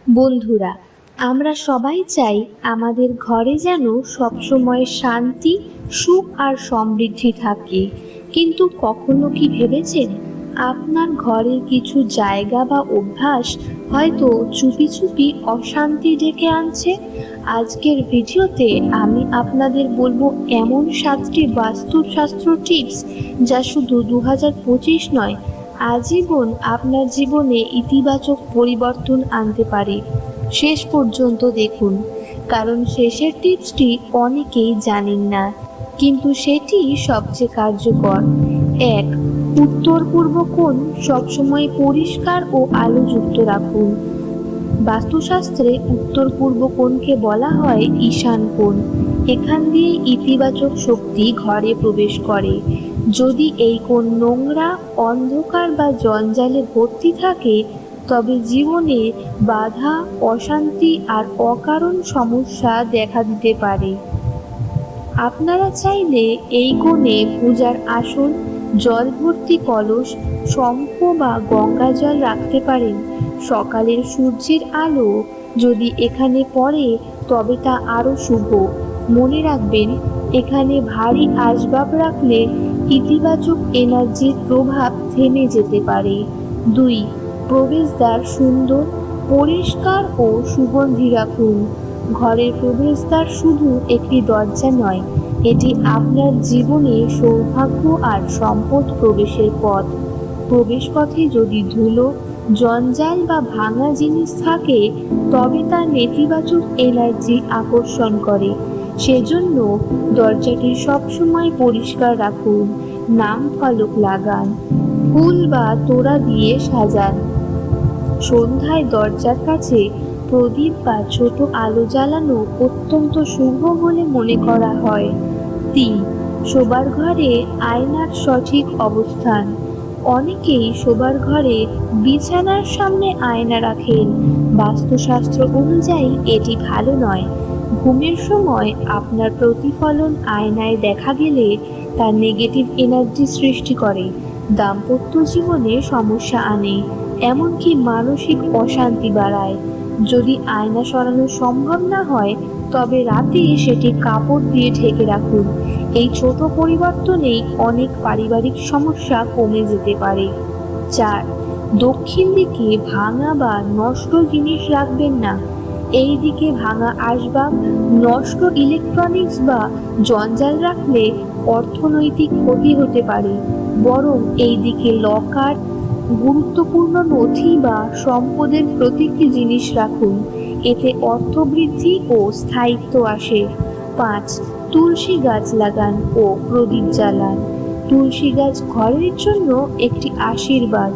বন্ধুরা, আমরা সবাই চাই আমাদের ঘরে যেন সবসময় শান্তি, সুখ আর সমৃদ্ধি থাকে। কিন্তু কখনো কি ভেবেছেন আপনার ঘরের কিছু জায়গা বা অভ্যাস হয়তো চুপি চুপি অশান্তি ডেকে আনছে? আজকের ভিডিওতে আমি আপনাদের বলবো এমন 7টি বাস্তুশাস্ত্র টিপস যা শুধু 2025 নয়, আজীবন আপনার জীবনে ইতিবাচক পরিবর্তন আনতে পারে। শেষ পর্যন্ত দেখুন, কারণ শেষের টিপসটি অনেকেই জানেন না, কিন্তু সেটি সবচেয়ে কার্যকর। 1. উত্তর পূর্ব কোণ সবসময় পরিষ্কার ও আলোযুক্ত রাখুন। বাস্তুশাস্ত্রে উত্তর পূর্ব কোণকে বলা হয় ঈশান কোণ। এখান দিয়ে ইতিবাচক শক্তি ঘরে প্রবেশ করে। যদি এই কোণ নোংরা, অন্ধকার বা জঞ্জালে ভর্তি থাকে, তবে জীবনে বাধা, অশান্তি আর অকারণ সমস্যা দেখা দিতে পারে। আপনারা চাইলে এই কোণে পূজার আসন, জল ভর্তি কলস, শঙ্খ বা গঙ্গা জল রাখতে পারেন। সকালের সূর্যের আলো যদি এখানে পড়ে, তবে তা আরো শুভ। মনে রাখবেন, এখানে ভারী আসবাব রাখলে ইতিবাচক এনার্জির প্রভাব থেমে যেতে পারে। 2. প্রবেশদ্বার সুন্দর, পরিষ্কার ও সুগন্ধি রাখুন। ঘরের প্রবেশদ্বার শুধু একটি দরজা নয়, এটি আপনার জীবনে সৌভাগ্য আর সম্পদ প্রবেশের পথ। প্রবেশপথে যদি ধুলো, জঞ্জাল বা ভাঙা জিনিস থাকে, তবে তা নেতিবাচক এনার্জি আকর্ষণ করে। সেজন্য দরজাটি সবসময় পরিষ্কার রাখুন। নাম ফলক লাগান, ফুল বা তোড়া দিয়ে সাজান। সন্ধ্যায় দরজার কাছে প্রদীপ বা ছোট আলো জ্বালানো অত্যন্ত শুভ বলে মনে করা হয়। 3. শোবার ঘরে আয়নার সঠিক অবস্থান। অনেকেই শোবার ঘরে বিছানার সামনে আয়না রাখেন। বাস্তুশাস্ত্র অনুযায়ী এটি ভালো নয়। ঘুমের সময় আপনার প্রতিফলন আয়নায় দেখা গেলে তা নেগেটিভ এনার্জি সৃষ্টি করে, দাম্পত্য জীবনে সমস্যা আনে, এমনকি মানসিক অশান্তি বাড়ায়। যদি আয়না সরানো সম্ভব না হয়, তবে রাতে সেটি কাপড় দিয়ে ঢেকে রাখুন। এই ছোট পরিবর্তনেই অনেক পারিবারিক সমস্যা কমে যেতে পারে। 4. দক্ষিণ দিকে ভাঙা বা নষ্ট জিনিস রাখবেন না। এই দিকে ভাঙা আসবাব, নষ্ট ইলেকট্রনিক্স বা জঞ্জাল রাখলে অর্থনৈতিক ক্ষতি হতে পারে। বরং এই দিকে লকার, গুরুত্বপূর্ণ নথি বা সম্পদের প্রতীকী জিনিস রাখুন। এতে অর্থবৃদ্ধি ও স্থায়িত্ব আসে। 5. তুলসী গাছ লাগান ও প্রদীপ জ্বালান। তুলসী গাছ ঘরের জন্য একটি আশীর্বাদ।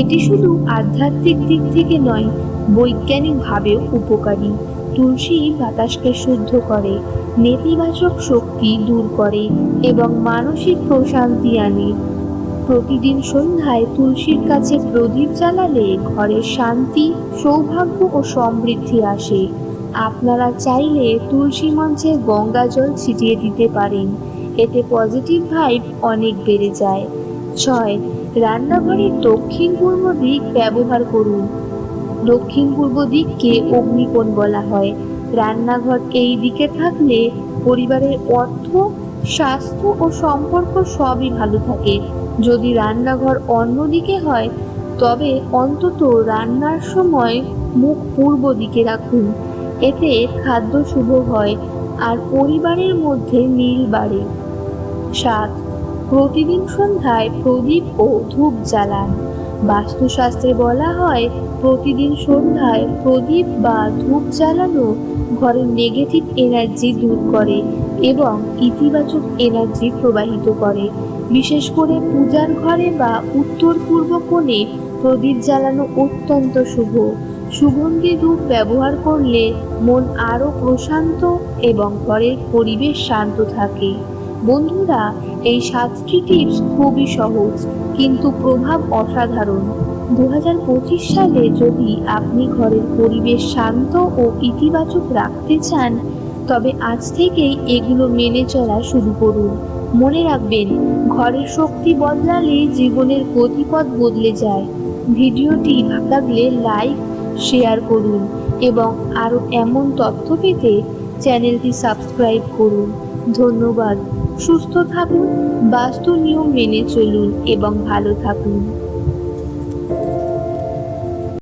এটি শুধু আধ্যাত্মিক দিক থেকে নয়, বৈজ্ঞানিকভাবেও উপকারী। তুলসী বাতাসকে শুদ্ধ করে, নেতিবাচক শক্তি দূর করে এবং মানসিক প্রশান্তি আনে। প্রতিদিন সন্ধ্যায় তুলসীর কাছে প্রদীপ জ্বালালে ঘরে শান্তি, সৌভাগ্য ও সমৃদ্ধি আসে। আপনারা চাইলে তুলসী মঞ্চে গঙ্গা জল ছিটিয়ে দিতে পারেন। এতে পজিটিভ ভাইব অনেক বেড়ে যায়। 6. রান্নাঘরের দক্ষিণ পূর্ব দিক ব্যবহার করুন। দক্ষিণ পূর্ব দিককে অগ্নিকোণ বলা হয়। রান্নাঘর এই দিকে থাকলে পরিবারের অর্থ, স্বাস্থ্য ও সম্পর্ক সবই ভালো থাকে। যদি রান্নাঘর অন্যদিকে হয়, তবে অন্তত রান্নার সময় মুখ পূর্ব দিকে রাখুন। এতে খাদ্য শুভ হয় আর পরিবারের মধ্যে মিল বাড়ে। 7. প্রতিদিন সন্ধ্যায় প্রদীপ ও ধূপ জ্বালান। বাস্তুশাস্ত্রে বলা হয়, প্রতিদিন সন্ধ্যায় প্রদীপ বা ধূপ জ্বালানো ঘরের নেগেটিভ এনার্জি দূর করে এবং ইতিবাচক এনার্জি প্রবাহিত করে। বিশেষ করে পূজার ঘরে বা উত্তর পূর্ব কোণে প্রদীপ জ্বালানো অত্যন্ত শুভ। সুগন্ধি ধূপ ব্যবহার করলে মন আরো প্রশান্ত এবং ঘরের পরিবেশ শান্ত থাকে। বন্ধুরা, এই 7টি টিপস খুবই সহজ, কিন্তু প্রভাব অসাধারণ। 2025 সালে যদি আপনি ঘরের পরিবেশ শান্ত ও ইতিবাচক রাখতে চান, তবে আজ থেকেই এগুলো মেনে চলা শুরু করুন। মনে রাখবেন, ঘরের শক্তি বদলালে জীবনের গতিপথ বদলে যায়। ভিডিওটি ভালো লাগলে লাইক, শেয়ার করুন এবং আরও এমন তথ্য পেতে চ্যানেলটি সাবস্ক্রাইব করুন। ধন্যবাদ। সুস্থ থাকুন, বাস্তু নিয়ম মেনে চলুন এবং ভালো থাকুন।